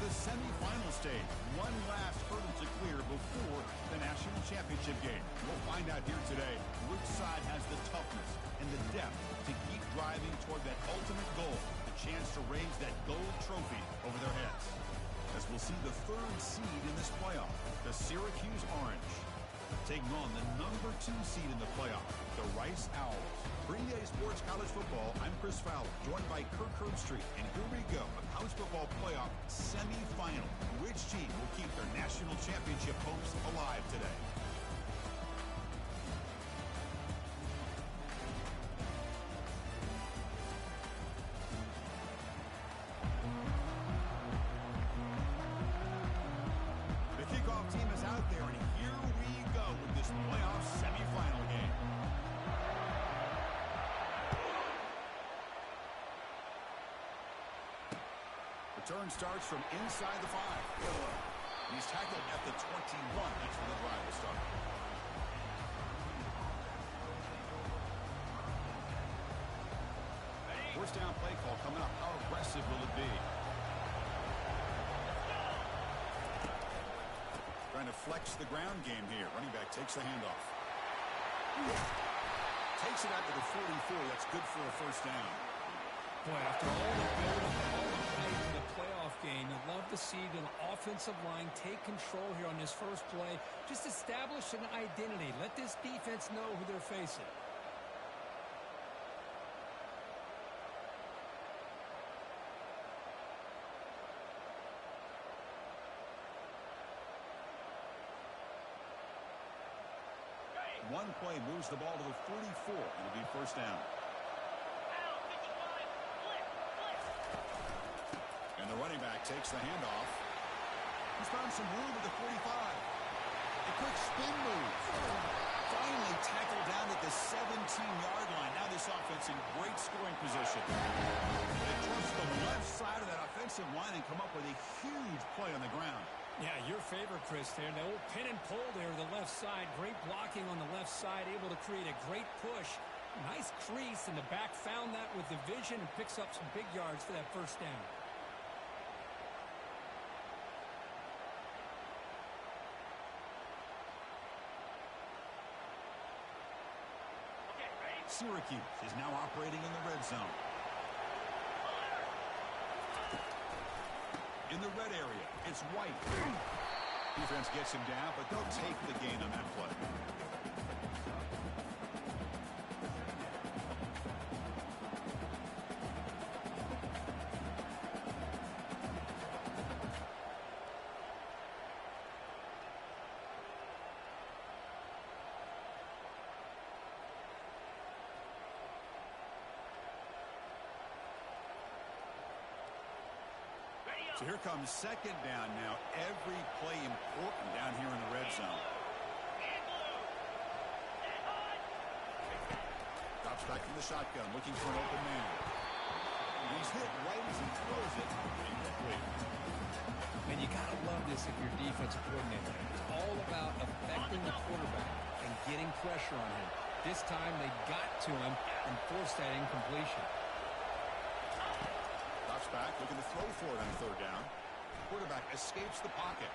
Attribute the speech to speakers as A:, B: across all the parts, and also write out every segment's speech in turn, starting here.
A: the semifinal stage. One last hurdle to clear before the national championship game. We'll find out here today which side has the toughness and the depth to keep driving toward that ultimate goal, the chance to raise that gold trophy over their heads. As we'll see the third seed in this playoff, the Syracuse Orange, taking on the number 2 seed in the playoff, the Rice Owls. For EA Sports College Football, I'm Chris Fowler, joined by Kirk Herbstreit. And here we go, a college football playoff semifinal. Which team will keep their national championship hopes alive today? The kickoff team is out there, and here we go with this playoff semifinal game. Return starts from inside the 5. He's tackled at the 21. That's where the drive will start. First down play call coming up. How aggressive will it be? Trying to flex the ground game here. Running back takes the handoff. Takes it out to the 44. That's good for a first down.
B: Boy, after all the build-up and all the hype in the playoff game, you'd love to see the offensive line take control here on this first play. Just establish an identity. Let this defense know who they're facing.
A: One play moves the ball to the 44. It'll be first down. And the running back takes the handoff. He's found some room at the 45. A quick spin move. Finally tackled down at the 17-yard line. Now this offense in great scoring position. They trust the left side of that offensive line and come up with a huge play on the ground.
B: Yeah, your favorite, Chris, there. The old pin and pull there to the left side. Great blocking on the left side, able to create a great push. Nice crease, and the back found that with the vision and picks up some big yards for that first down.
A: Syracuse is now operating in the red zone. In the red area, it's White. Defense gets him down, but they'll take the gain on that play. So here comes second down now. Every play important down here in the red zone. Drops back from the shotgun, looking for an open man. He's hit right as he throws it.
B: Man, you got to love this if you're defensive coordinator. It's all about affecting the quarterback and getting pressure on him. This time they got to him and forced that incompletion.
A: Back, looking to throw for it on third down. Quarterback escapes the pocket.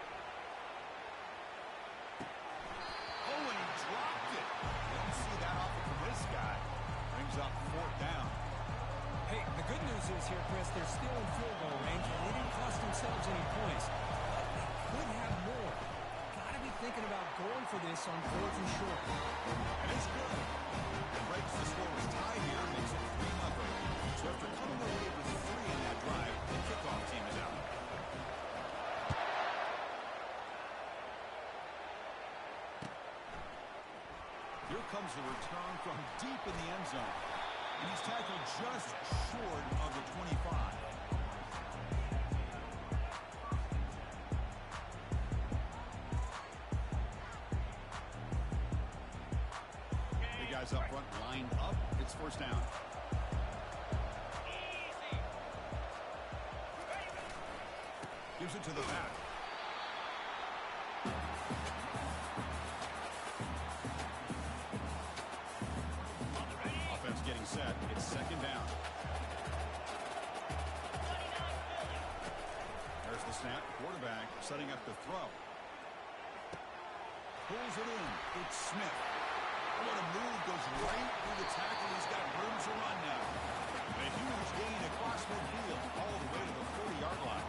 A: Oh, and he dropped it. Didn't see that often from this guy. Brings up fourth down.
B: Hey, the good news is here, Chris, they're still in field goal range, and they didn't cost themselves any points. But they could have more. Got to be thinking about going for this on fourth and short.
A: And it's good. It breaks the scoreless tie here, makes it 3-0. So after coming away with 3 in that drive, the kickoff team is out. Here comes the return from deep in the end zone. And he's tackled just short of the 25. The guys up front lined up. It's first down. Gives it to the back. Offense getting set. It's second down. There's the snap. Quarterback setting up the throw. Pulls it in. It's Smith. What a move. Goes right through the tackle. He's got room to run now. A huge gain across midfield all the way to the 40-yard line.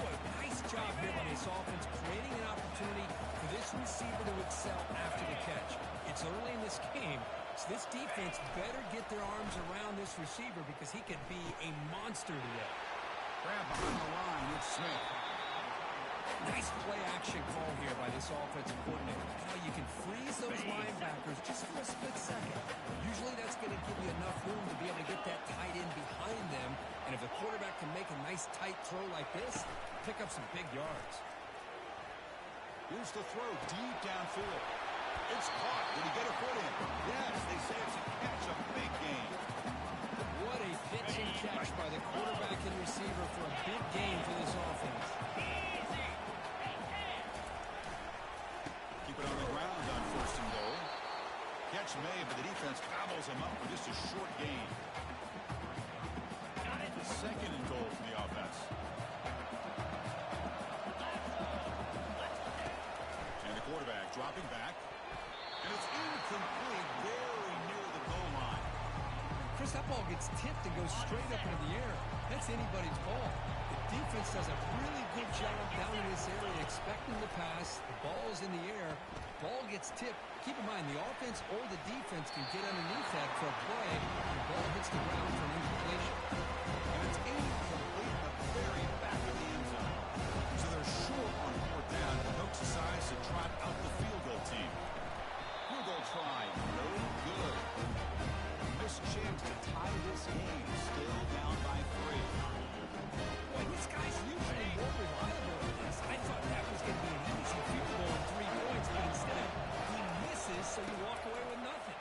B: Boy, nice job here by this offense, creating an opportunity for this receiver to excel after the catch. It's early in this game, so this defense better get their arms around this receiver because he could be a monster today.
A: Grab behind the line. It's Smith.
B: Nice play action call here by this offensive coordinator. Now you can freeze those linebackers just for a split second. Usually that's going to give you enough room to be able to get that tight end behind them. And if the quarterback can make a nice tight throw like this, pick up some big yards.
A: Here's the throw deep downfield. It's caught. Did he get a foot in? Yes, they say it's a catch, a big gain.
B: What a pitch and catch by the quarterback and receiver for a big gain for this offense.
A: Keep it on the ground on 1st and goal. Catch made, but the defense gobbles him up for just a short gain. 2nd and goal for the offense. And the quarterback dropping back. And it's incomplete, very near the goal line.
B: Chris, that ball gets tipped and goes straight up into the air. That's anybody's ball. The defense does a really good job down in this area expecting the pass. The ball's in the air. Ball gets tipped. Keep in mind, the offense or the defense can get underneath that for a play. The ball hits the ground for an incompletion.
A: And it's incomplete in the very back of the end zone. So they're short on 4th down. Hook decides to trot out the field goal team. Field goal try. No good. Missed chance to tie this game. Still down by 3.
B: Boy, this guy's usually more reliable than this. I thought that was going to be an easy field goal and 3 points, but instead he misses, so you walk away with nothing.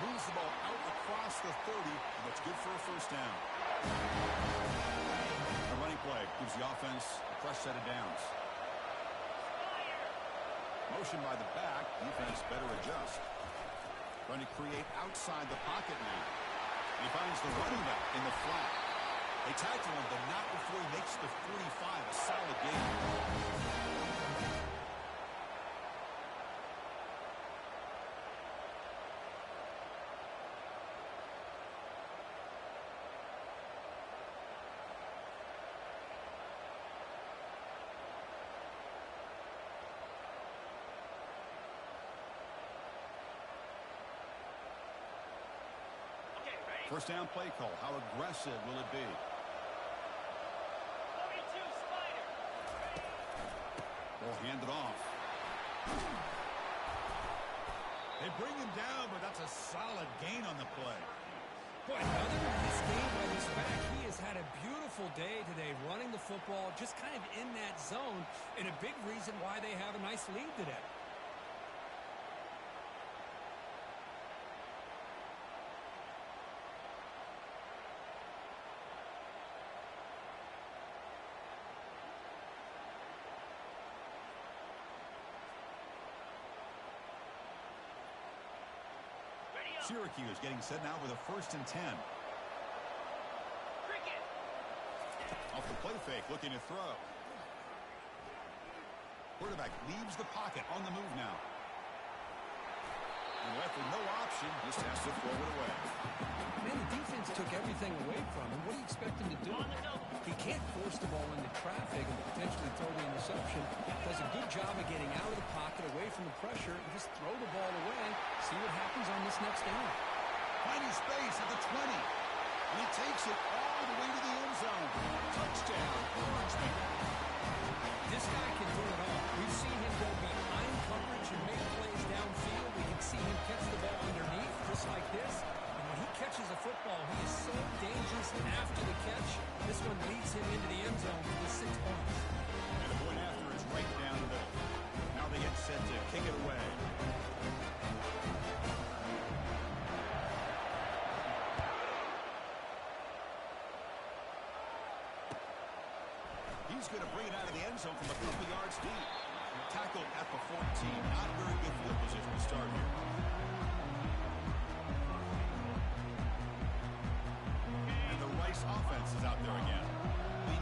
A: Moves the ball out across the 30, and that's good for a 1st down. A running play gives the offense a fresh set of downs. Motion by the back. Defense better adjust. Trying to create outside the pocket now. He finds the running back in the flat. They tackle him, but not before he makes the 45. A solid gain. First down play call. How aggressive will it be? Ball handed off. They bring him down, but that's a solid gain on the play.
B: Boy, other than this game by this back, he has had a beautiful day today running the football, just kind of in that zone, and a big reason why they have a nice lead today.
A: Syracuse getting set now with a 1st and 10. Off the play fake, looking to throw. Quarterback leaves the pocket on the move now. And left with no option, just has to throw it away.
B: Man, the defense took everything away from him. What do you expect him to do? He can't force the ball into traffic and potentially throw the interception. Does a good job of getting out of the pocket, away from the pressure, and just throw the ball away. See what happens on this next down.
A: Finding space at the 20. And he takes it all the way to the end zone. Touchdown, Orangeman.
B: This guy can do it all. We've seen him go behind coverage and make plays downfield. We can see him catch the ball underneath, just like this. And when he catches a football, he is so dangerous after the catch. This one leads him into the end zone for the 6 points.
A: And the point after is right down the middle. Now they get set to kick it away. He's going to bring it out of the end zone from a couple yards deep. Tackled at the 14. Not very good field position to start here. And the Rice offense is out there again. They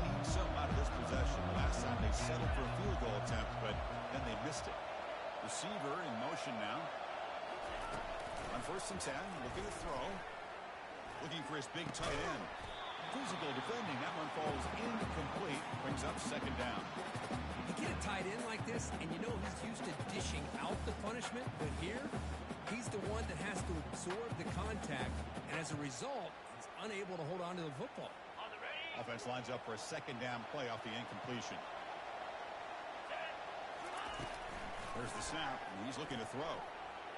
A: receiver in motion now. On 1st and 10, looking to throw. Looking for his big tight end. Physical defending. That one falls incomplete. Brings up 2nd down.
B: You get a tight end like this, and you know he's used to dishing out the punishment, but here, he's the one that has to absorb the contact, and as a result, he's unable to hold on to the football.
A: Offense lines up for a 2nd down play off the incompletion. There's the snap, and he's looking to throw.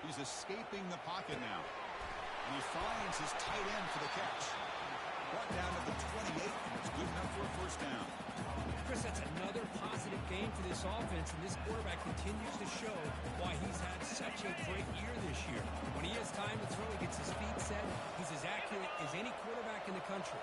A: He's escaping the pocket now. And he finds his tight end for the catch. Brought down at the 28, and it's good enough for a 1st down.
B: Chris, that's another positive game for this offense, and this quarterback continues to show why he's had such a great year this year. When he has time to throw, he gets his feet set. He's as accurate as any quarterback in the country.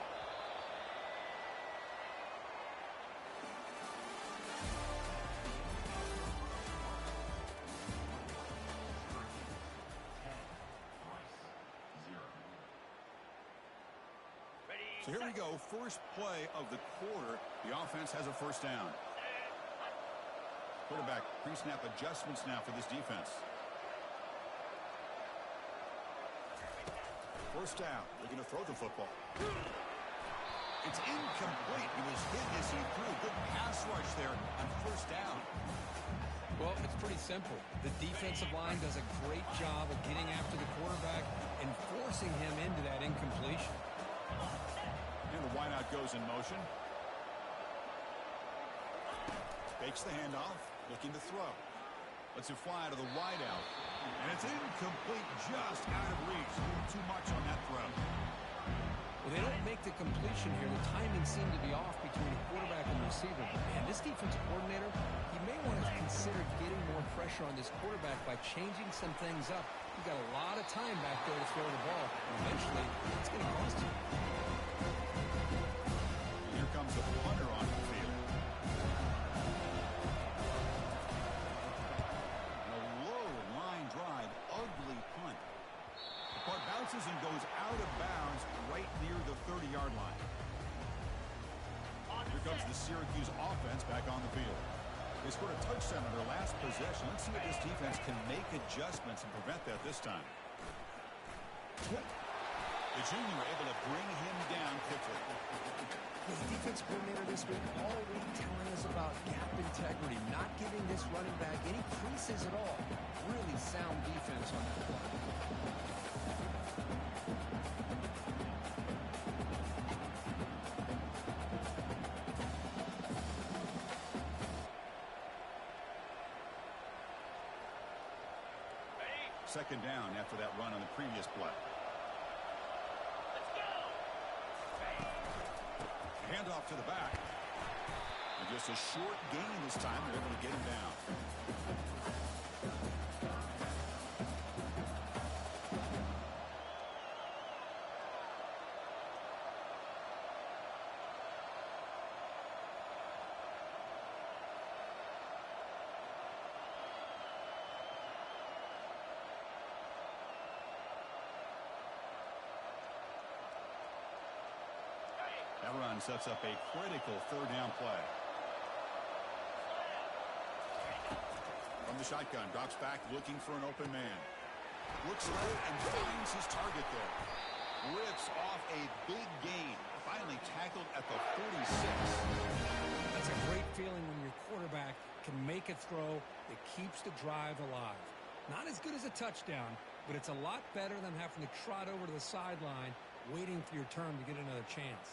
A: So here we go, first play of the quarter. The offense has a 1st down. Quarterback pre-snap adjustments now for this defense. 1st down, looking to throw the football. It's incomplete. He was hit as he threw. Good pass rush there on 1st down.
B: Well, it's pretty simple. The defensive line does a great job of getting after the quarterback and forcing him into that incompletion.
A: And the wideout goes in motion. Fakes the handoff, looking to throw. Lets it fly to the wideout. And it's incomplete, just out of reach. Too much on that throw.
B: Well, they don't make the completion here. The timing seemed to be off between the quarterback and the receiver. And this defensive coordinator, he may want to consider getting more pressure on this quarterback by changing some things up. He's got a lot of time back there to throw the ball. And eventually, it's going to cost him.
A: Here comes the punter on the field. A low line drive, ugly punt. The punt bounces and goes out of bounds right near the 30-yard line. Here comes the Syracuse offense back on the field. They scored a touchdown in their last possession. Let's see if this defense can make adjustments and prevent that this time. The junior able to bring him down quickly.
B: The defense coordinator this week already telling us about gap integrity, not giving this running back any creases at all. Really sound defense on that play.
A: Second down after that run on the previous play. Handoff to the back. And just a short gain this time. They're able to get him down. That run sets up a critical 3rd down play. From the shotgun, drops back looking for an open man. Looks left and finds his target there. Rips off a big gain. Finally tackled at the 46.
B: That's a great feeling when your quarterback can make a throw that keeps the drive alive. Not as good as a touchdown, but it's a lot better than having to trot over to the sideline waiting for your turn to get another chance.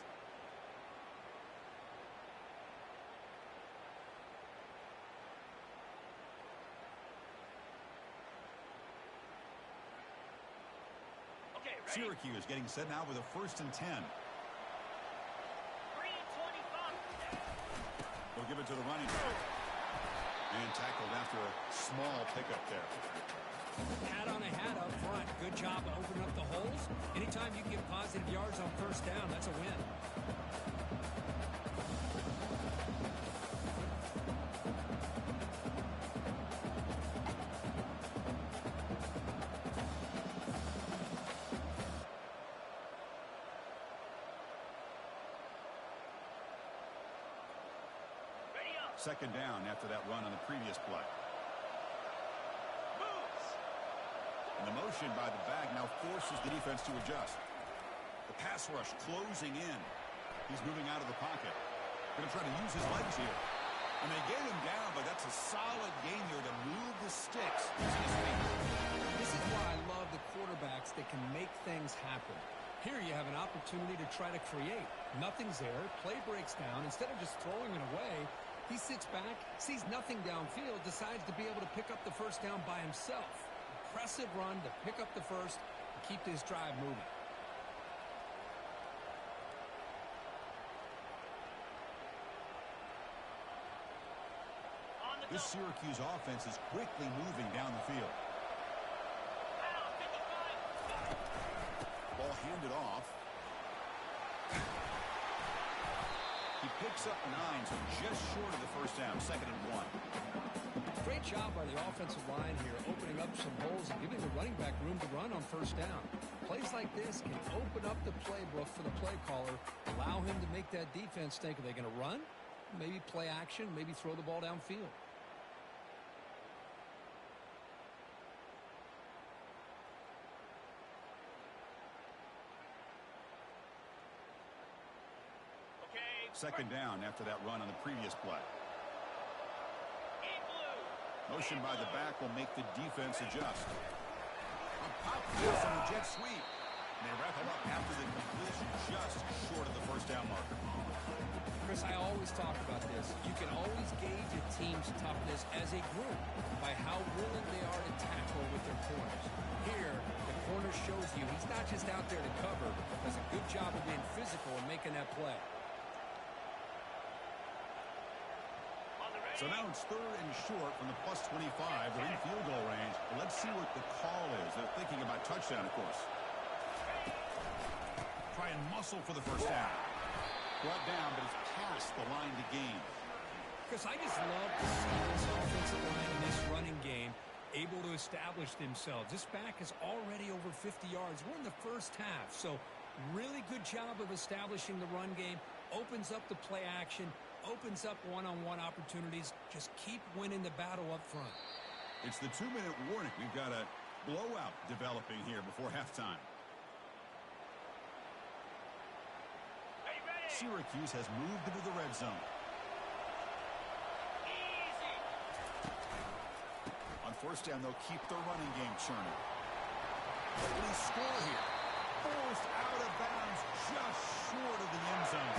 A: Syracuse getting set now with a 1st and 10.
C: 3 and 25.
A: They'll give it to the running back. And tackled after a small pickup there.
B: Hat on a hat up front. Good job of opening up the holes. Anytime you can get positive yards on 1st down, that's a win.
A: Second down after that run on the previous play. And the motion by the back now forces the defense to adjust. The pass rush closing in. He's moving out of the pocket. Going to try to use his legs here. And they get him down, but that's a solid gain here to move the sticks using his feet.
B: This is why I love the quarterbacks that can make things happen. Here you have an opportunity to try to create. Nothing's there. Play breaks down. Instead of just throwing it away, he sits back, sees nothing downfield, decides to be able to pick up the first down by himself. Impressive run to pick up the first and keep this drive moving.
A: This Syracuse offense is quickly moving down the field. Ball handed off. He picks up 9, so just short of the first down, 2nd and 1.
B: Great job by the offensive line here, opening up some holes and giving the running back room to run on first down. Plays like this can open up the playbook for the play caller, allow him to make that defense think, are they going to run? Maybe play action, maybe throw the ball downfield.
A: Second down after that run on the previous play. Motion by the back will make the defense adjust. A pop pass on the jet sweep. And they wrap him up after the completion just short of the first down marker.
B: Chris, I always talk about this. You can always gauge a team's toughness as a group by how willing they are to tackle with their corners. Here, the corner shows you he's not just out there to cover, but does a good job of being physical and making that play.
A: So now it's 3rd and short from the +25. They're in field goal range. Well, let's see what the call is. They're thinking about touchdown, of course. Try and muscle for the first down. Brought down, but it's past the line to gain.
B: Chris, I just love to see this offensive line in this running game able to establish themselves. This back is already over 50 yards. We're in the first half, so really good job of establishing the run game. Opens up the play action. Opens up one-on-one opportunities. Just keep winning the battle up front.
A: It's the 2-minute warning. We've got a blowout developing here before halftime. Syracuse has moved into the red zone.
C: Easy.
A: On first down, they'll keep the running game churning. Will he score here? Forced out of bounds just short of the end zone.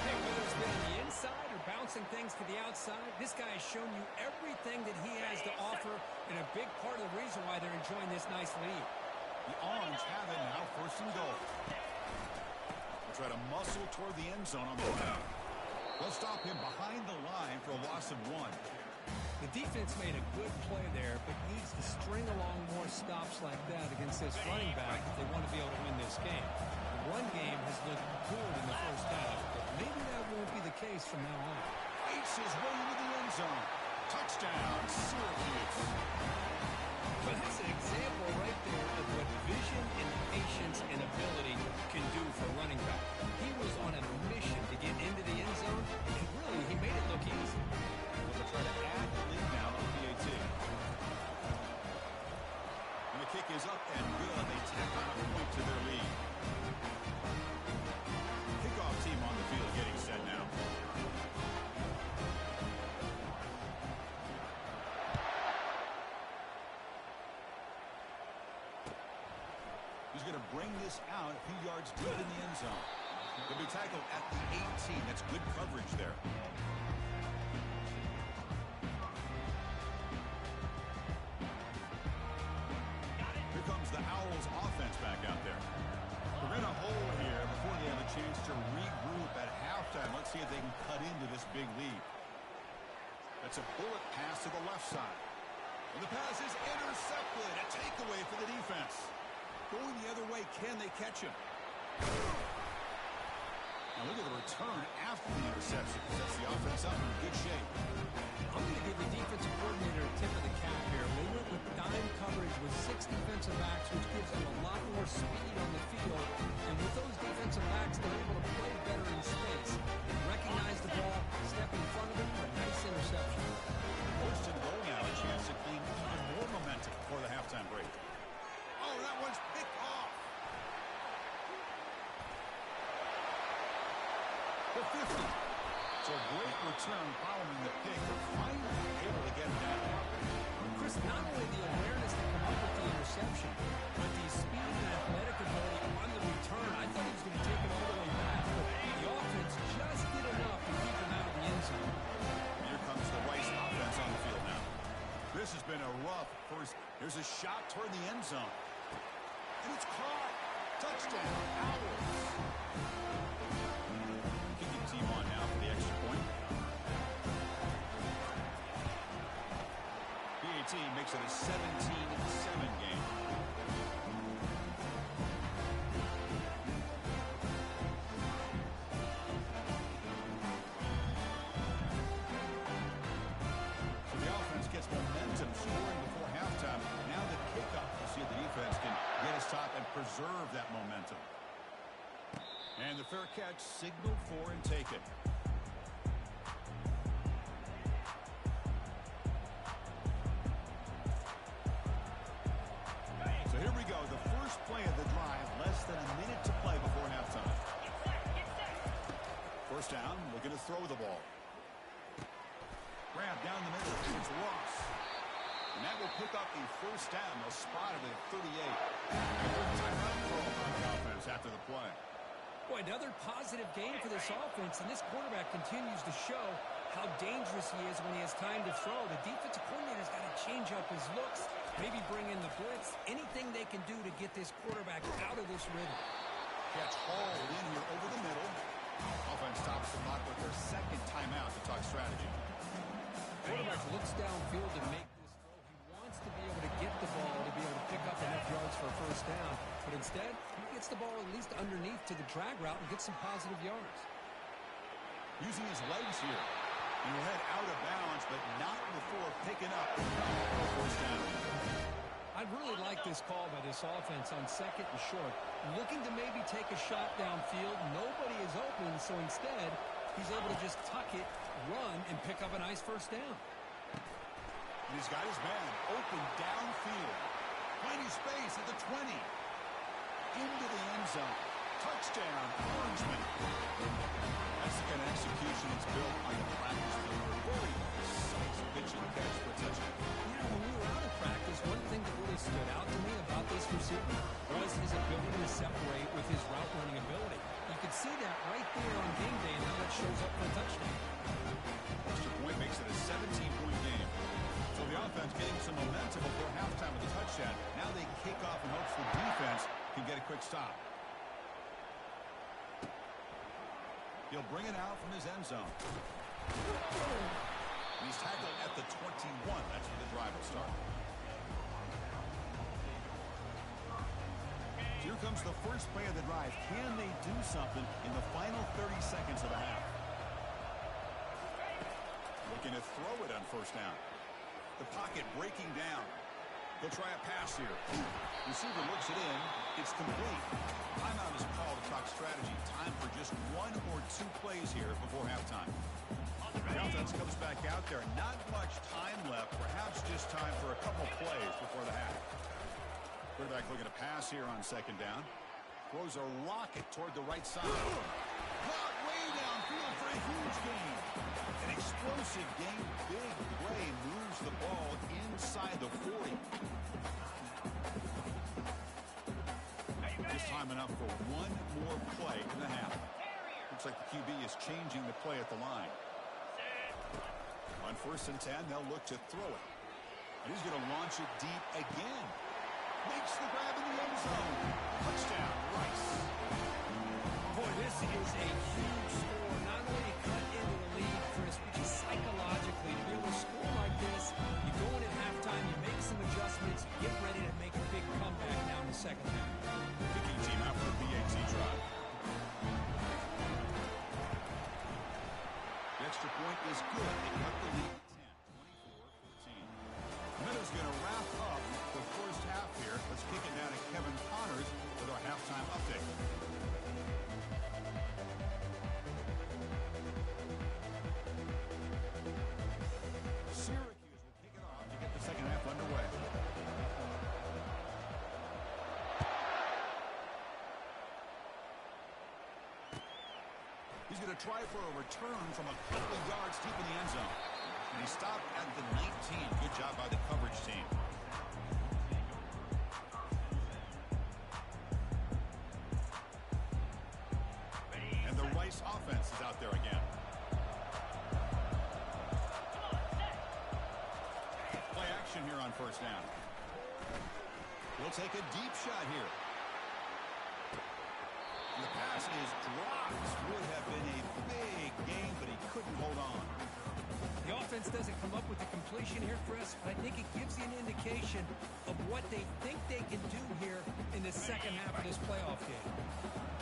B: Hey, whether it's been on the inside or bouncing things to the outside, this guy has shown you everything that he has to offer, and a big part of the reason why they're enjoying this nice lead.
A: The Orange have it now, 1st and goal. They'll try to muscle toward the end zone on the ground. They'll stop him behind the line for a loss of 1.
B: The defense made a good play there, but needs to string along more stops like that against this running back if they want to be able to win this game. The run game has looked good in the first half, but maybe that won't be the case from now on.
A: Fights his way into the end zone. Touchdown, Syracuse.
B: But that's an example right there of what vision and patience and ability can do for a running back. He was on a mission to get into the end zone, and really, he made it look easy.
A: They'll try to add the lead now on PAT. And the kick is up and good. They tack on a point to their lead. Kickoff team on the field getting set now. He's going to bring this out a few yards deep in the end zone. He'll be tackled at the 18. That's good coverage there. Here comes the Owls offense back out there. We're in a hole here before they have a chance to regroup at halftime. Let's see if they can cut into this big lead. That's a bullet pass to the left side. And the pass is intercepted. A takeaway for the defense. Going the other way, can they catch him? Now look at the return after the interception. Sets the offense up in good shape.
B: I'm going to give the defensive coordinator a tip of the cap here. They went with dime coverage with 6 defensive backs, which gives them a lot more speed on the field. And with those defensive backs, they're able to play better in space. Recognize the ball, step in front of it for a nice interception.
A: First and goal now, a chance to clean even more momentum before the halftime break. So a great return following the pick. They're finally able to get it down.
B: Chris, not only the awareness to come up with the interception, but the speed and athletic ability on the return. I thought he was going to take it all the way back, but the offense just did enough to keep him out of the end zone.
A: Here comes the Rice offense on the field now. This has been a rough first. Here's a shot toward the end zone. And it's caught. Touchdown, Owls. Kicking team on now for the extra point. PAT makes it a 17-7 game. So the offense gets momentum scoring before halftime. Now the kickoff. You see the defense can get a stop and preserve that momentum. And the fair catch signaled for and taken. So here we go. The first play of the drive. Less than a minute to play before halftime. First down. Looking to throw the ball. Grab down the middle. It's Ross. And that will pick up the first down. They'll spot it at 38. Timeout call on the offense after the play.
B: Boy, another positive game for this offense, and this quarterback continues to show how dangerous he is when he has time to throw. The defensive coordinator's got to change up his looks, maybe bring in the blitz, anything they can do to get this quarterback out of this rhythm.
A: Catch hauled in here over the middle. Offense stops the clock with their second timeout to talk strategy.
B: Quarterback looks downfield to make this throw. He wants to be able to get the ball to be able to pick up enough yards for a first down. But instead, he gets the ball at least underneath to the drag route and gets some positive yards.
A: Using his legs here. He will head out of bounds, but not before picking up for a first down.
B: I really like this call by this offense on second and short. Looking to maybe take a shot downfield. Nobody is open, so instead, he's able to just tuck it, run, and pick up a nice first down.
A: And he's got his man open downfield. Plenty of space at the 20. Into the end zone. Touchdown, Orangeman. That's the kind of execution it's built on the practice field. Very precise pitch and catch for a touchdown.
B: Yeah, when we were out of practice, one thing that really stood out to me about this receiver was his ability to separate with his route running ability. You could see that right there on game day, and now that shows up for a touchdown.
A: Extra point makes it a 17-point game. So the offense getting some momentum before halftime with a touchdown. Now they kick off in hopes the defense can get a quick stop. He'll bring it out from his end zone. And he's tackled at the 21. That's where the drive will start. Here comes the first play of the drive. Can they do something in the final 30 seconds of the half? Looking to throw it on first down. The pocket breaking down. They'll try a pass here. Receiver looks it in. It's complete. Timeout is called to talk strategy. Time for just one or two plays here before halftime. The offense comes back out there. Not much time left. Perhaps just time for a couple plays before the half. Quarterback looking to pass here on second down. Throws a rocket toward the right side. Caught way downfield for a huge gain. An explosive game. Big play moves the ball inside the 40. Just time enough for one more play in the half. Looks like the QB is changing the play at the line. On first and 10, they'll look to throw it. And he's going to launch it deep again. Makes the grab in the end zone. Touchdown, Rice.
B: Boy, this is a huge score. Not only to cut into the lead, Chris, but just psychologically to be able to score like this. You go in at halftime, you make some adjustments, get ready to make a big comeback now in the second half.
A: Kicking team out for the PAT drive. The extra point is good. They cut the lead to 10, 24-14. Meadows going to wrap up the first half here. Let's kick it down to Kevin Connors with our halftime update. Syracuse will kick it off to get the second half underway. He's He's going to try for a return from a couple of yards deep in the end zone. And he stopped at the 19. Good job by the coverage team. And the Rice offense is out there again. Play action here on first down. We'll take a deep shot here. And the pass is dropped. Would have been a big gain, but he couldn't hold on.
B: The offense doesn't come up with the completion here, Chris, but I think it gives you an indication of what they think they can do here in the second half of this playoff game.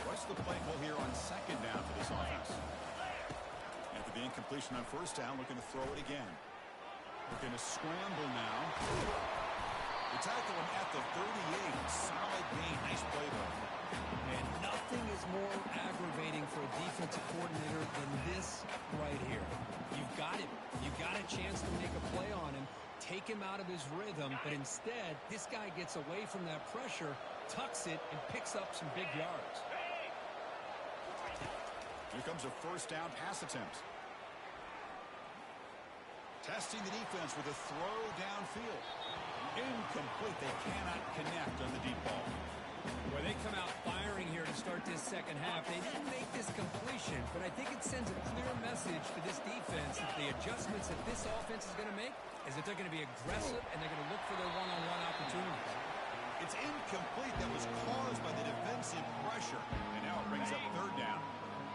A: What's the play call here on second down for this offense? After the incompletion on first down, looking to throw it again. Looking to scramble now. They tackle him at the 38. Solid gain. Nice play, though.
B: And nothing is more aggravating for a defensive coordinator than this right here. You've got him. You've got a chance to make a play on him, take him out of his rhythm, but instead, this guy gets away from that pressure, tucks it, and picks up some big yards.
A: Here comes a first down pass attempt. Testing the defense with a throw downfield. Incomplete. They cannot connect on the deep ball.
B: Well, they come out firing here to start this second half. They didn't make this completion, but I think it sends a clear message to this defense that the adjustments that this offense is going to make is that they're going to be aggressive and they're going to look for their one-on-one opportunities.
A: It's incomplete. That was caused by the defensive pressure. And now it brings up third down.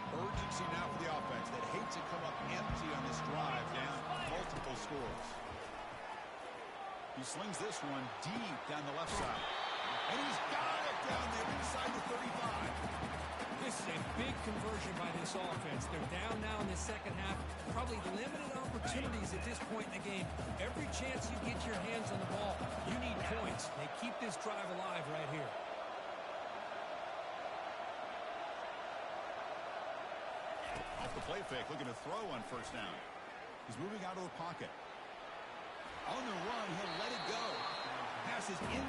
A: Urgency now for the offense that hates to come up empty on this drive, down multiple scores. He slings this one deep down the left side. And he's got it down there inside the 35.
B: This is a big conversion by this offense. They're down now in the second half. Probably limited opportunities at this point in the game. Every chance you get your hands on the ball, you need points. They keep this drive alive right here.
A: Off the play fake, looking to throw on first down. He's moving out of the pocket. On the run, he'll let it go. Passes in.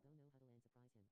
C: Go no huddle and surprise him.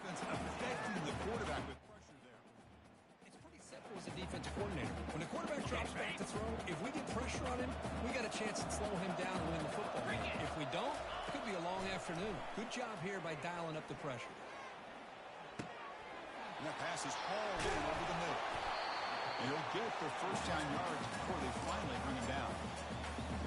A: Affecting the quarterback with pressure there.
B: It's pretty simple as a defensive coordinator. When the quarterback drops back to throw, if we get pressure on him, we got a chance to slow him down and win the football game. If we don't, it could be a long afternoon. Good job here by dialing up the pressure.
A: And that pass is hauled in over the middle. And he'll get the first down yards before they finally bring him down.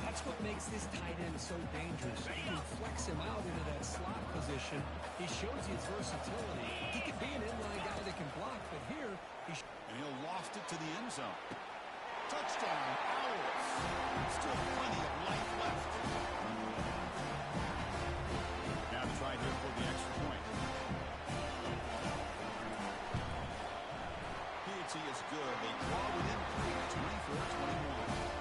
B: That's what makes this tight end so dangerous. You can flex him out into that slot position. He shows his versatility. He could be an inline guy that can block, but here
A: and he'll loft it to the end zone. Touchdown, Owls. Still plenty of life left. Now to try here for the extra point. PAT is good. They draw within 3, 24-21.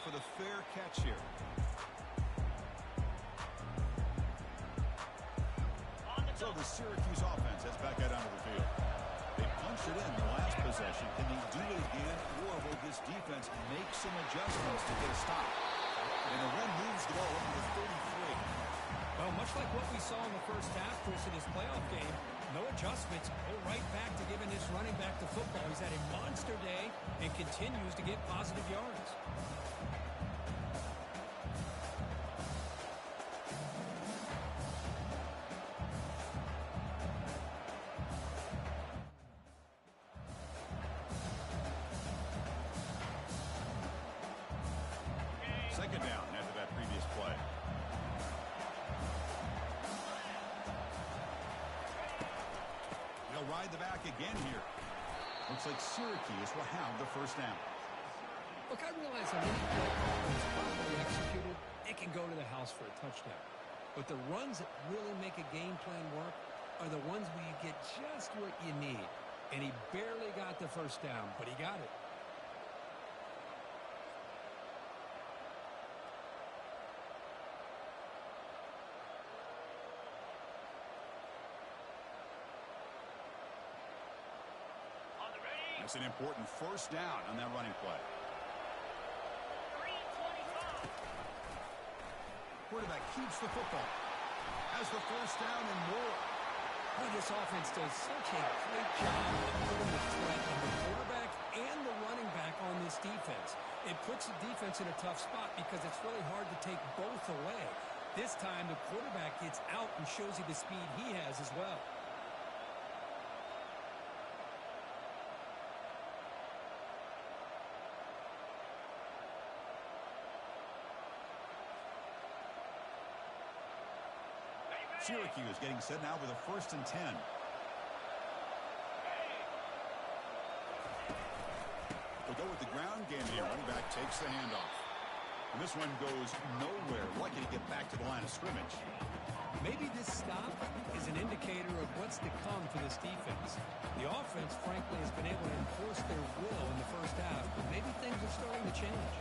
A: for the fair catch here. So the Syracuse offense heads back out onto the field. They punched it in the last possession. Can they do it again, or will this defense make some adjustments to get a stop? And the run moves the ball up to 33.
B: Well, much like what we saw in the first half, Chris, in this playoff game, no adjustments. Go right back to giving this running back to football. He's had a monster day and continues to get positive yards.
A: Second down after that previous play. They'll ride the back again here. Looks like Syracuse will have the first down.
B: Look, I realize that any play call is properly executed, it can go to the house for a touchdown. But the runs that really make a game plan work are the ones where you get just what you need. And he barely got the first down, but he got it.
A: That's an important first down on that running play. Quarterback keeps the football. Has the first down and more.
B: Boy, this offense does such a great job of putting the threat of the quarterback and the running back on this defense. It puts the defense in a tough spot because it's really hard to take both away. This time, the quarterback gets out and shows you the speed he has as well.
A: Syracuse getting set now with a 1st and 10. They'll go with the ground game here. Running back takes the handoff. And this one goes nowhere. Lucky to get back to the line of scrimmage.
B: Maybe this stop is an indicator of what's to come for this defense. The offense, frankly, has been able to enforce their will in the first half, but maybe things are starting to change.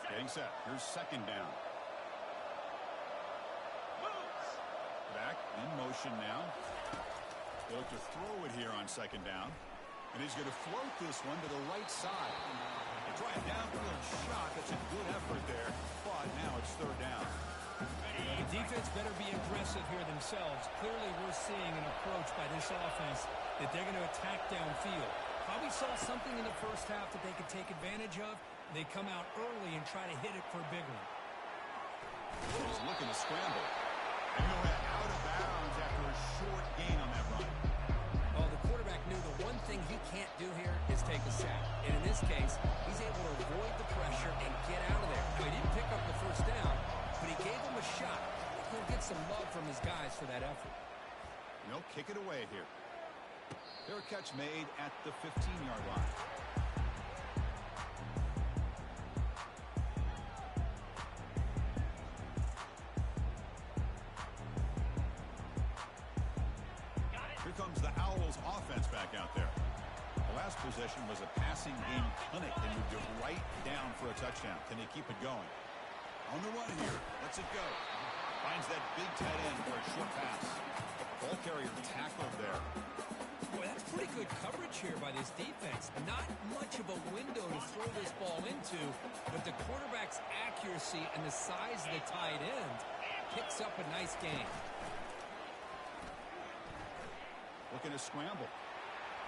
A: Getting set. Here's second down. Back in motion now. They'll look to throw it here on second down. And he's going to float this one to the right side. They try a downfield shot. That's a good effort there. But now it's third down.
B: The defense better be aggressive here themselves. Clearly we're seeing an approach by this offense that they're going to attack downfield. Probably saw something in the first half that they could take advantage of. They come out early and try to hit it for a big one.
A: He's looking to scramble. And he'll head out of bounds after a short gain on that run.
B: Well, the quarterback knew the one thing he can't do here is take a sack. And in this case, he's able to avoid the pressure and get out of there. Now, he didn't pick up the first down, but he gave him a shot. He'll get some love from his guys for that effort.
A: And they'll kick it away here. Fair catch made at the 15-yard line. Here comes the Owls offense back out there. The last possession was a passing game clinic. They moved it right down for a touchdown. Can they keep it going? On the run here. Lets it go. Finds that big tight end for a short pass. Ball carrier tackled there.
B: Boy, that's pretty good coverage here by this defense. Not much of a window to throw this ball into, but the quarterback's accuracy and the size of the tight end picks up a nice gain.
A: Looking to scramble.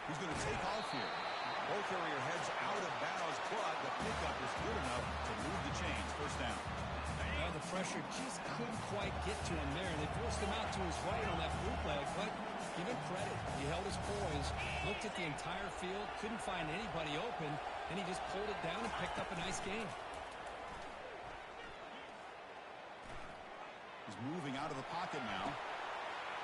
A: He's going to take off here. Ball carrier heads out of bounds, but the pickup is good enough to move the chains. First down.
B: Well, the pressure just couldn't quite get to him there. They forced him out to his right on that bootleg, but give him credit. He held his poise, looked at the entire field, couldn't find anybody open, and he just pulled it down and picked up a nice gain.
A: He's moving out of the pocket now.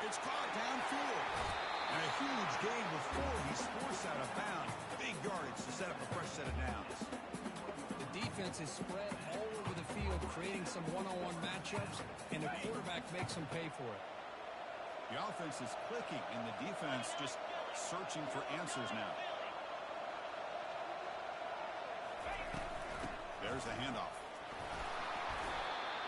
A: It's caught downfield. And a huge gain before he's forced out of bounds. Big yardage to set up a fresh set of downs.
B: The defense is spread all over the field, creating some one-on-one matchups, and the quarterback makes them pay for it.
A: The offense is clicking, and the defense just searching for answers now. There's the handoff.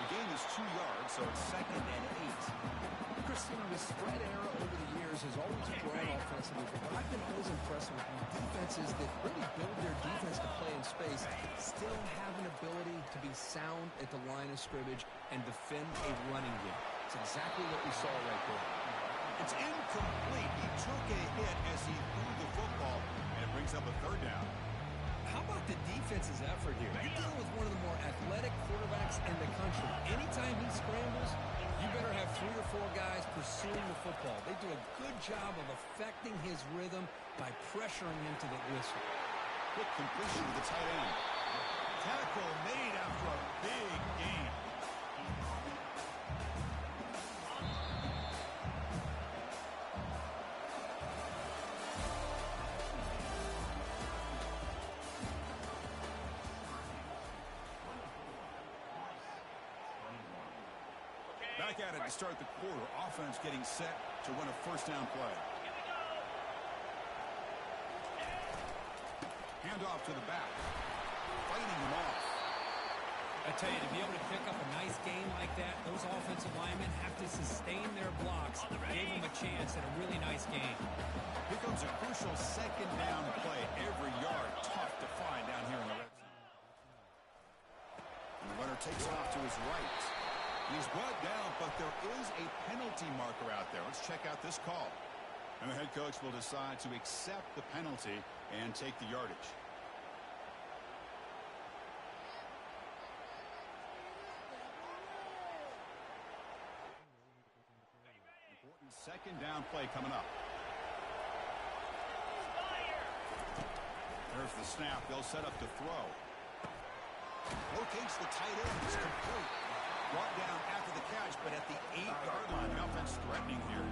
A: The gain is 2 yards, so it's 2nd and 8.
B: Chris, the spread era over the years has always grown offensively, but I've been always impressed with defenses that really build their defense to play in space, still have an ability to be sound at the line of scrimmage and defend a running game. It's exactly what we saw right there.
A: It's incomplete. He took a hit as he threw the football, and it brings up a 3rd down.
B: How about the defense's effort here? You're dealing with one of the more athletic quarterbacks in the country. Anytime he scrambles, you better have 3 or 4 guys pursuing the football. They do a good job of affecting his rhythm by pressuring him to the whistle.
A: Quick completion to the tight end. Tackle made after a big gain. Back at it to start the quarter. Offense getting set to run a 1st down play. Handoff to the back. Fighting him off.
B: I tell you, to be able to pick up a nice game like that, those offensive linemen have to sustain their blocks. Gave them a chance at a really nice game.
A: Here comes a crucial 2nd down play. Every yard tough to find down here in the red zone. And the runner takes off to his right. He's brought down, but there is a penalty marker out there. Let's check out this call. And the head coach will decide to accept the penalty and take the yardage. Important 2nd down play coming up. There's the snap. They'll set up to throw. Locates the tight end. It's complete. Brought down after the catch, but at the 8-yard line, the offense threatening here.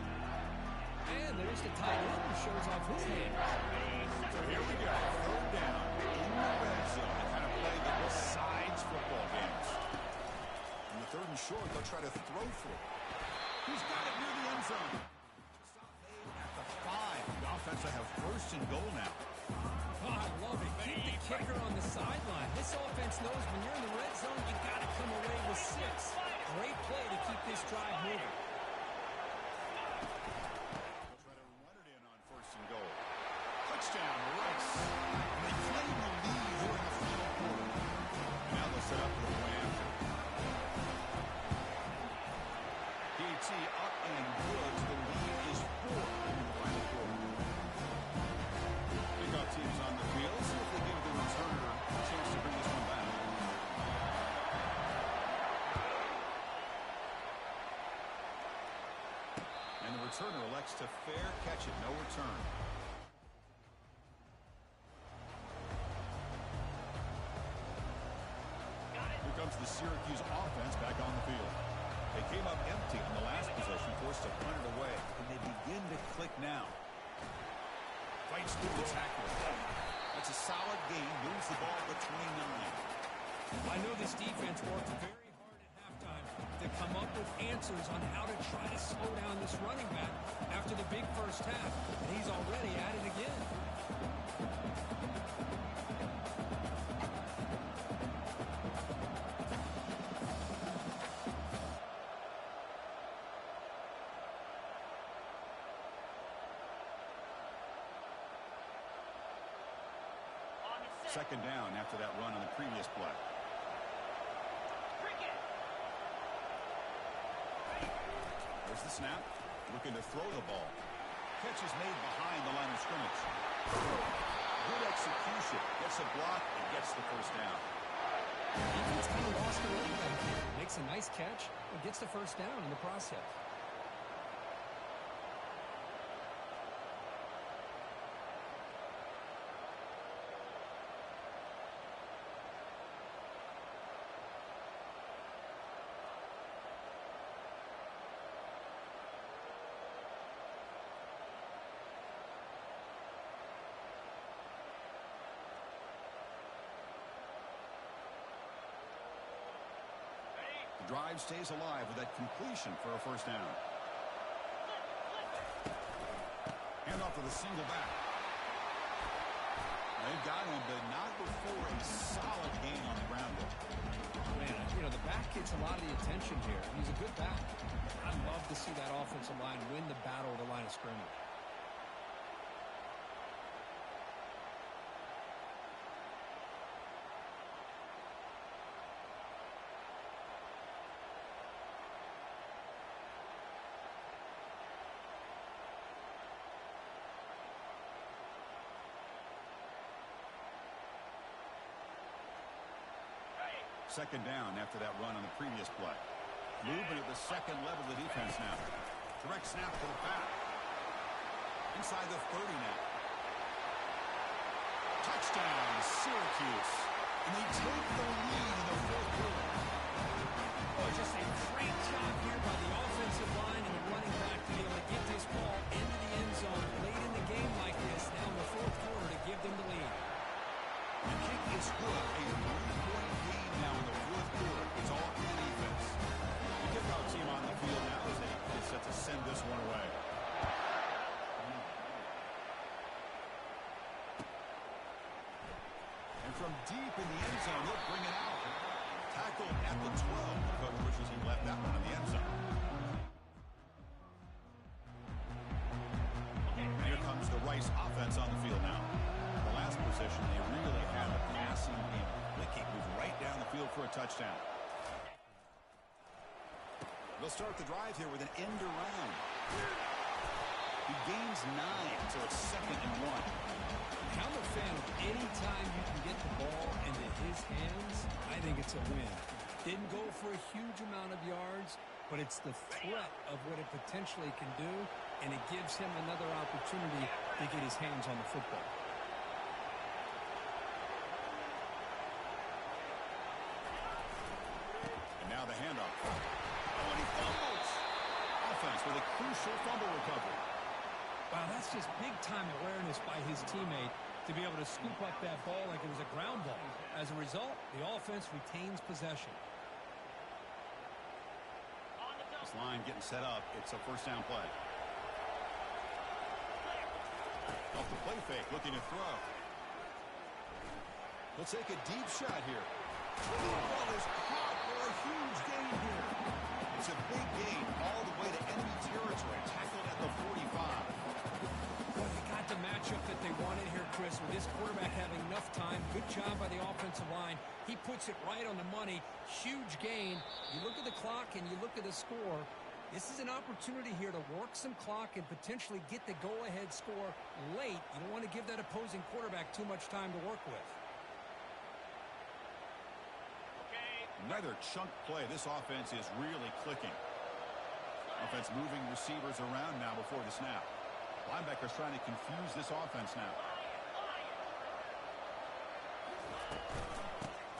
B: And there's the tight end who shows off his hand.
A: So here we go. 3rd down in the red zone. The kind of play that decides football games. In the 3rd and short, they'll try to throw through. He's got it near the end zone. At the 5. The offense will have 1st and goal now.
B: Oh, I love it. Keep the kicker on the sideline. This offense knows when you're in the red zone, you got to come away with 6. Great play to keep this drive moving.
A: They'll try to run it in on 1st and goal. Touchdown, Rice. And they claim the lead here in the final quarter. And now they'll set up for the play action. PAT up and good. The lead is 4 in the final quarter. Kickoff teams on the field. See if they give the returner a chance to bring this one back. And the returner elects to fair catch it. No return. Here comes the Syracuse offense back on the field. They came up empty on the last possession, forced to punt it away. And they begin to click now. Fights through the tackle. That's a solid gain. Moves the ball to 29.
B: I know this defense worked very hard at halftime to come up with answers on how to try to slow down this running back after the big first half. And he's already at it again.
A: Second down after that run on the previous play. There's the snap. Looking to throw the ball. Catch is made behind the line of scrimmage. Good execution. Gets a block and gets the 1st down.
B: Defense kind of lost the running back here. Makes a nice catch and gets the 1st down in the process.
A: drive stays alive with that completion for a first down. Hand off with a single back. They've got him, but not before a solid gain on the ground.
B: Man, the back gets a lot of the attention here. He's a good back. I'd love to see that offensive line win the battle at the line of scrimmage.
A: Second down after that run on the previous play. Movement at the second level of the defense now. Direct snap to the back. Inside the 30 now. Touchdown, Syracuse. And they take the lead in the fourth quarter.
B: Oh, just a great job here by the offensive line and the running back to be able to get this ball into the end zone late in the game like this now in the fourth quarter to give them the lead.
A: The kick is good. A 3-point lead now in the fourth quarter. It's all up to the defense. The kickoff team on the field now as they get set to send this one away. And from deep in the end zone, they'll bring it out. Tackle at the 12. The coach wishes he left that one in the end zone. And here comes the Rice offense on the field now. The last possession, they really had a passing game. Licking moved right down the field for a touchdown. They'll start the drive here with an end around. He gains 9, so it's 2nd and 1.
B: I'm a fan of any time you can get the ball into his hands, I think it's a win. Didn't go for a huge amount of yards, but it's the threat of what it potentially can do, and it gives him another opportunity to get his hands on the football.
A: And now the handoff. Oh, and he fumbles. Offense with a crucial fumble recovery.
B: Wow, that's just big-time awareness by his teammate to be able to scoop up that ball like it was a ground ball. As a result, the offense retains possession.
A: This line getting set up. It's a first down play. Off the play fake, looking to throw. He'll take a deep shot here. The ball is caught for a huge gain here. It's a big gain all the way to enemy territory. Tackled at the 45.
B: Well, they got the matchup that they wanted here, Chris, with this quarterback having enough time. Good job by the offensive line. He puts it right on the money. Huge gain. You look at the clock and you look at the score. This is an opportunity here to work some clock and potentially get the go-ahead score late. You don't want to give that opposing quarterback too much time to work with.
A: Another chunk play. This offense is really clicking. Offense moving receivers around now before the snap. Linebackers trying to confuse this offense now.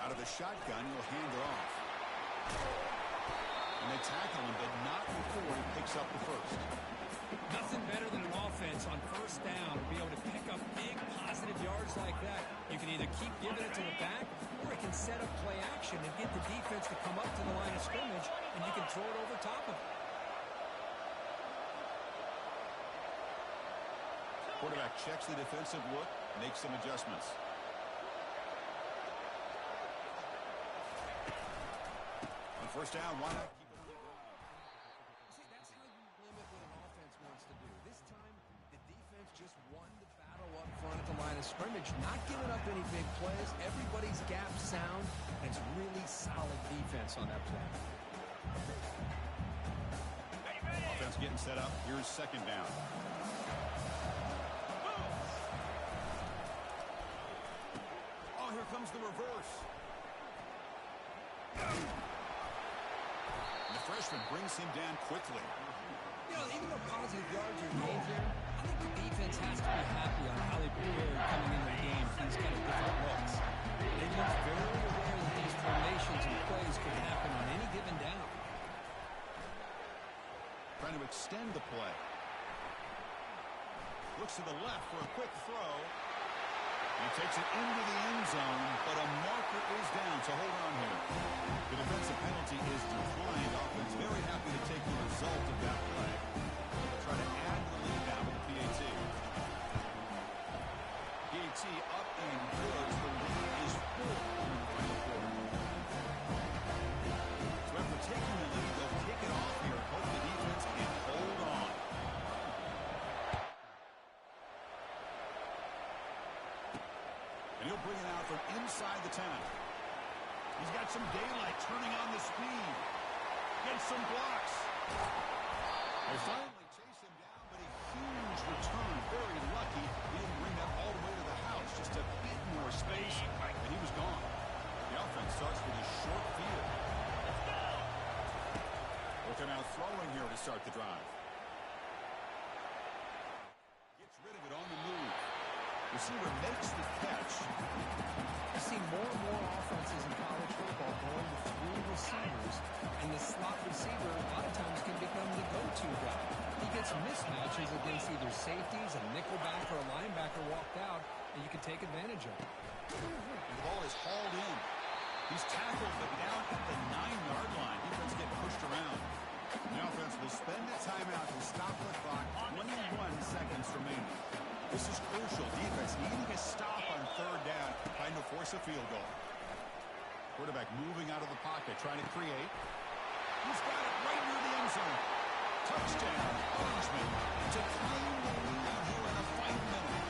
A: Out of the shotgun, he'll hand it off. And they tackle him, but not before he picks up the first.
B: Nothing better than an offense on first down to be able to pick up big positive yards like that. You can either keep giving it to the back, or it can set up play action and get the defense to come up to the line of scrimmage, and you can throw it over top of it.
A: Quarterback checks the defensive look, makes some adjustments. On first down, why not keep it on the ground?
B: See, that's how you limit what an offense wants to do. This time, the defense just won the battle up front at the line of scrimmage, not giving up any big plays. Everybody's gap sound, and it's really solid defense on that play.
A: Offense getting set up. Here's second down. Oh, here comes the reverse. And the freshman brings him down quickly.
B: Even though positive yards are gained here, I think the defense has to be happy on how they prepared coming into the game for these kind of different looks. They look very aware that these formations and plays could happen on any given down.
A: Trying to extend the play. Looks to the left for a quick throw. He takes it into the end zone, but a marker is down, so hold on here. The defensive penalty is declined. Offense very happy to take the result of that play. They'll try to add to the lead now with the PAT. PAT up and good. The lead is 4 in the final quarter. So after taking the lead, they'll kick it off here. Hope the defense can hold on. And he'll bring it out from inside the 10. He's got some daylight, turning on the speed. Gets some blocks. They finally chase him down, but a huge return. Very lucky. He didn't bring that all the way to the house. Just a bit more space, and he was gone. The offense starts with a short field. Looking out throwing here to start the drive. Gets rid of it on the move. Receiver makes the catch.
B: You see more and more offenses in college football going to three receivers, and the slot receiver a lot of times can become the go-to guy. He gets mismatches against either safeties, a nickelback, or a linebacker walked out, and you can take advantage of it.
A: And the ball is hauled in. He's tackled, but down at the 9-yard line. Defense getting pushed around. The offense will spend the timeout to stop the clock. 21 seconds remaining. This is crucial. Defense needing a stop on third down, trying to force a field goal. Quarterback moving out of the pocket, trying to create. He's got it right near the end zone. Touchdown, Orangeman, to claim the lead here in the final minute.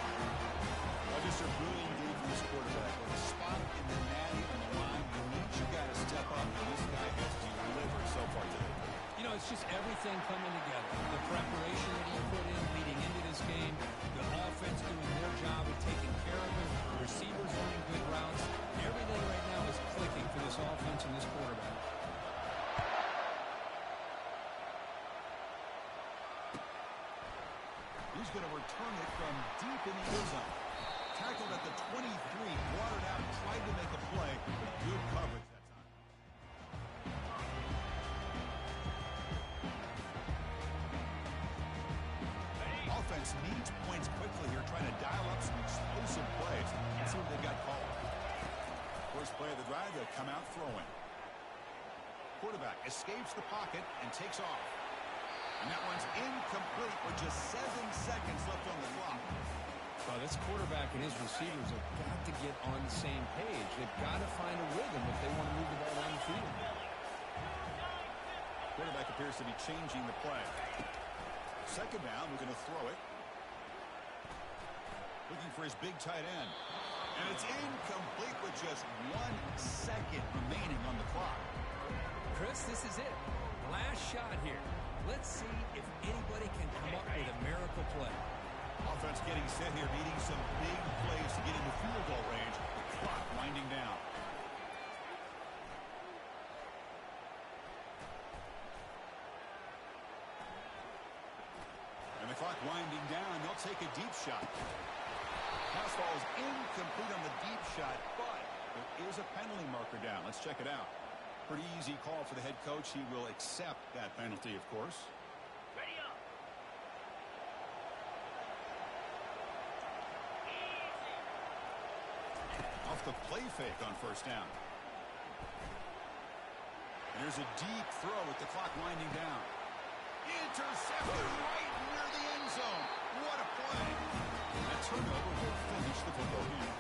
A: Well, just a brilliant game from this quarterback. With a spot in the natty on the line, you need your guy to step up, and this guy has delivered so far today.
B: You know, it's just everything coming together. The preparation that he put in leading into this game, the offense doing their job of taking care of him, the receivers running good routes. Everything right now is clicking for this offense and this quarterback.
A: He's going to return it from deep in the end zone. Tackled at the 23, brought it out, tried to make a play, but good coverage that time. Offense needs points quickly here, trying to dial up some explosive plays. Let's see what they've got called. First play of the drive, they'll come out throwing. Quarterback escapes the pocket and takes off. And that one's incomplete with just 7 seconds left on the clock.
B: Well, this quarterback and his receivers have got to get on the same page. They've got to find a rhythm if they want to move the ball down the field.
A: Quarterback appears to be changing the play. Second down, we're going to throw it. Looking for his big tight end. And it's incomplete with just 1 second remaining on the clock.
B: Chris, this is it. Last shot here. Let's see if anybody can come up with a miracle play.
A: Offense getting set here, needing some big plays to get into field goal range. The clock winding down. And the clock winding down, they'll take a deep shot. Pass ball is incomplete on the deep shot, but there is a penalty marker down. Let's check it out. Pretty easy call for the head coach. He will accept that penalty, of course.
D: Ready up.
A: Off the play fake on first down. And here's a deep throw with the clock winding down. Intercepted right near the end zone. What a play. That turnover will finish the football game.